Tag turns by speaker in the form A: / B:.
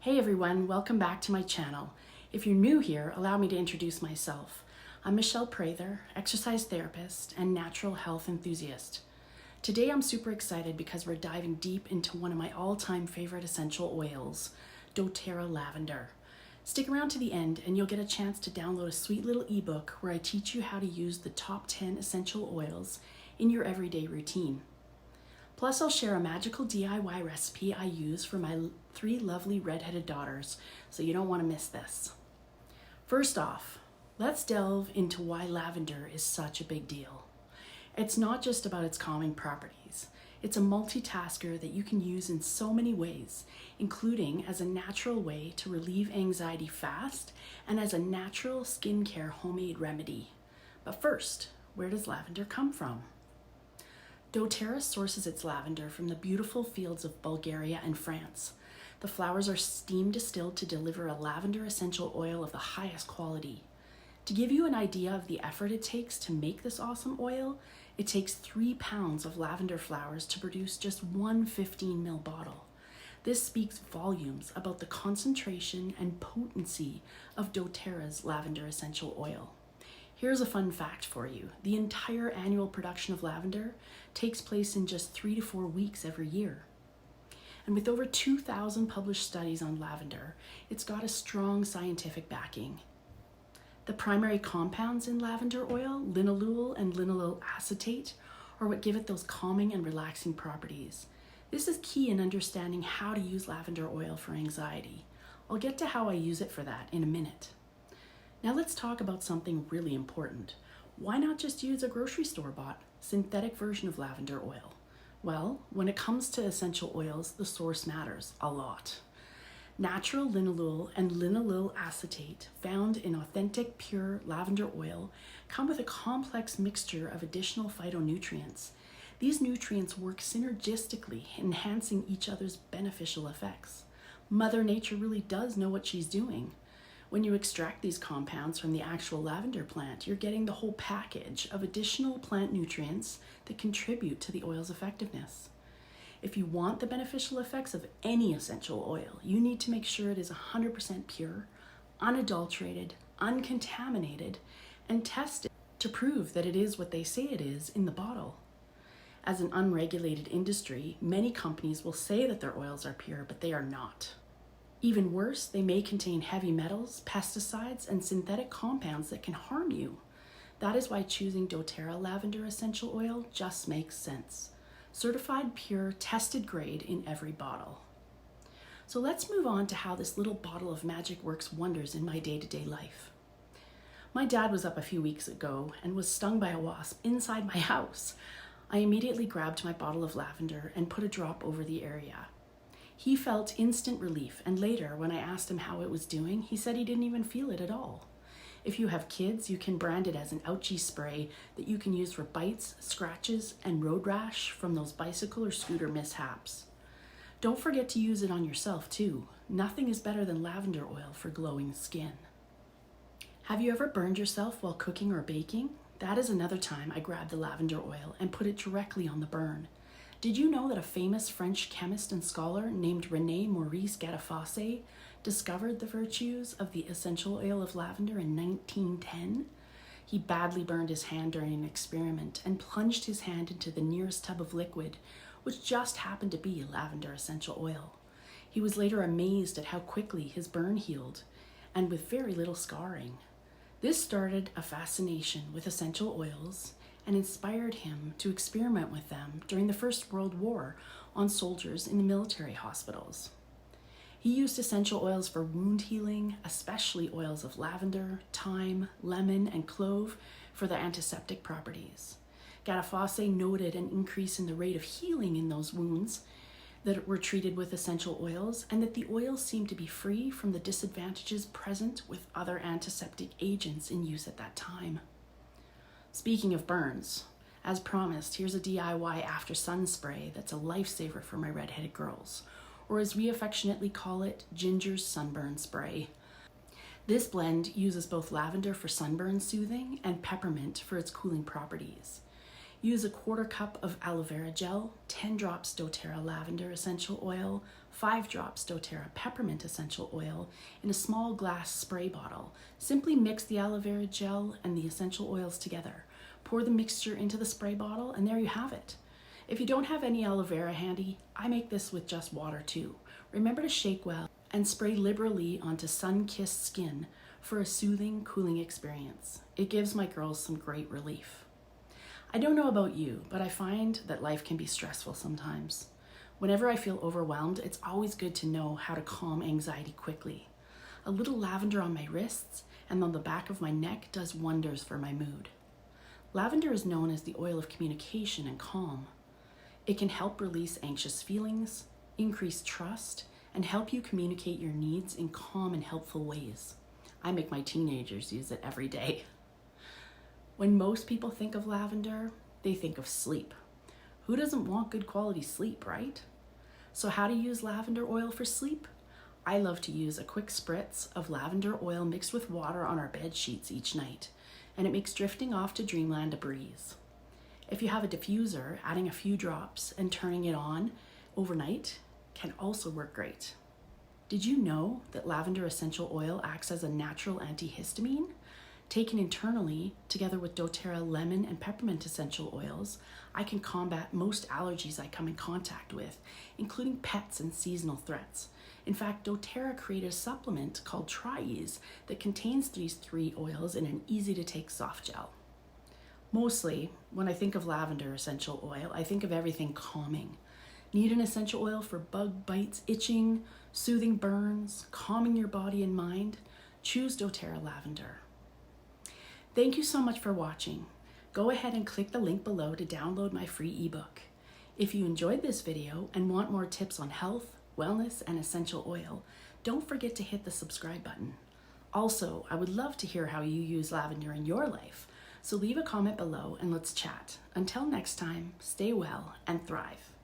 A: Hey everyone, welcome back to my channel. If you're new here, allow me to introduce myself. I'm Michelle Prather, exercise therapist and natural health enthusiast. Today I'm super excited because we're diving deep into one of my all-time favorite essential oils, doTERRA Lavender. Stick around to the end and you'll get a chance to download a sweet little ebook where I teach you how to use the top 10 essential oils in your everyday routine. Plus, I'll share a magical DIY recipe I use for my 3 lovely redheaded daughters, so you don't want to miss this. First off, let's delve into why lavender is such a big deal. It's not just about its calming properties. It's a multitasker that you can use in so many ways, including as a natural way to relieve anxiety fast and as a natural skincare homemade remedy. But first, where does lavender come from? doTERRA sources its lavender from the beautiful fields of Bulgaria and France. The flowers are steam distilled to deliver a lavender essential oil of the highest quality. To give you an idea of the effort it takes to make this awesome oil, it takes 3 pounds of lavender flowers to produce just one 15 ml bottle. This speaks volumes about the concentration and potency of doTERRA's lavender essential oil. Here's a fun fact for you. The entire annual production of lavender takes place in just 3 to 4 weeks every year. And with over 2,000 published studies on lavender, it's got a strong scientific backing. The primary compounds in lavender oil, linalool and linalool acetate, are what give it those calming and relaxing properties. This is key in understanding how to use lavender oil for anxiety. I'll get to how I use it for that in a minute. Now let's talk about something really important. Why not just use a grocery store bought synthetic version of lavender oil? Well, when it comes to essential oils, the source matters a lot. Natural linalool and linalool acetate found in authentic pure lavender oil come with a complex mixture of additional phytonutrients. These nutrients work synergistically, enhancing each other's beneficial effects. Mother Nature really does know what she's doing. When you extract these compounds from the actual lavender plant, you're getting the whole package of additional plant nutrients that contribute to the oil's effectiveness. If you want the beneficial effects of any essential oil, you need to make sure it is 100% pure, unadulterated, uncontaminated, and tested to prove that it is what they say it is in the bottle. As an unregulated industry, many companies will say that their oils are pure, but they are not. Even worse, they may contain heavy metals, pesticides, and synthetic compounds that can harm you. That is why choosing doTERRA Lavender Essential Oil just makes sense. Certified pure, tested grade in every bottle. So let's move on to how this little bottle of magic works wonders in my day-to-day life. My dad was up a few weeks ago and was stung by a wasp inside my house. I immediately grabbed my bottle of lavender and put a drop over the area. He felt instant relief, and later, when I asked him how it was doing, he said he didn't even feel it at all. If you have kids, you can brand it as an ouchie spray that you can use for bites, scratches, and road rash from those bicycle or scooter mishaps. Don't forget to use it on yourself too. Nothing is better than lavender oil for glowing skin. Have you ever burned yourself while cooking or baking? That is another time I grabbed the lavender oil and put it directly on the burn. Did you know that a famous French chemist and scholar named René Maurice Gattefossé discovered the virtues of the essential oil of lavender in 1910? He badly burned his hand during an experiment and plunged his hand into the nearest tub of liquid, which just happened to be lavender essential oil. He was later amazed at how quickly his burn healed, and with very little scarring. This started a fascination with essential oils and inspired him to experiment with them during the First World War on soldiers in the military hospitals. He used essential oils for wound healing, especially oils of lavender, thyme, lemon, and clove for their antiseptic properties. Gattefossé noted an increase in the rate of healing in those wounds that were treated with essential oils, and that the oils seemed to be free from the disadvantages present with other antiseptic agents in use at that time. Speaking of burns, as promised, here's a DIY after sun spray that's a lifesaver for my redheaded girls, or as we affectionately call it, Ginger's sunburn spray. This blend uses both lavender for sunburn soothing and peppermint for its cooling properties. Use a 1/4 cup of aloe vera gel, 10 drops doTERRA lavender essential oil, 5 drops doTERRA peppermint essential oil in a small glass spray bottle. Simply mix the aloe vera gel and the essential oils together. Pour the mixture into the spray bottle and there you have it. If you don't have any aloe vera handy, I make this with just water too. Remember to shake well and spray liberally onto sun-kissed skin for a soothing, cooling experience. It gives my girls some great relief. I don't know about you, but I find that life can be stressful sometimes. Whenever I feel overwhelmed, it's always good to know how to calm anxiety quickly. A little lavender on my wrists and on the back of my neck does wonders for my mood. Lavender is known as the oil of communication and calm. It can help release anxious feelings, increase trust, and help you communicate your needs in calm and helpful ways. I make my teenagers use it every day. When most people think of lavender, they think of sleep. Who doesn't want good quality sleep, right? So how to use lavender oil for sleep? I love to use a quick spritz of lavender oil mixed with water on our bed sheets each night, and it makes drifting off to dreamland a breeze. If you have a diffuser, adding a few drops and turning it on overnight can also work great. Did you know that lavender essential oil acts as a natural antihistamine? Taken internally, together with doTERRA lemon and peppermint essential oils, I can combat most allergies I come in contact with, including pets and seasonal threats. In fact, doTERRA created a supplement called Tri-Ease that contains these 3 oils in an easy-to-take soft gel. Mostly, when I think of lavender essential oil, I think of everything calming. Need an essential oil for bug bites, itching, soothing burns, calming your body and mind? Choose doTERRA lavender. Thank you so much for watching. Go ahead and click the link below to download my free ebook. If you enjoyed this video and want more tips on health, wellness, and essential oil, don't forget to hit the subscribe button. Also, I would love to hear how you use lavender in your life, so leave a comment below and let's chat. Until next time, stay well and thrive.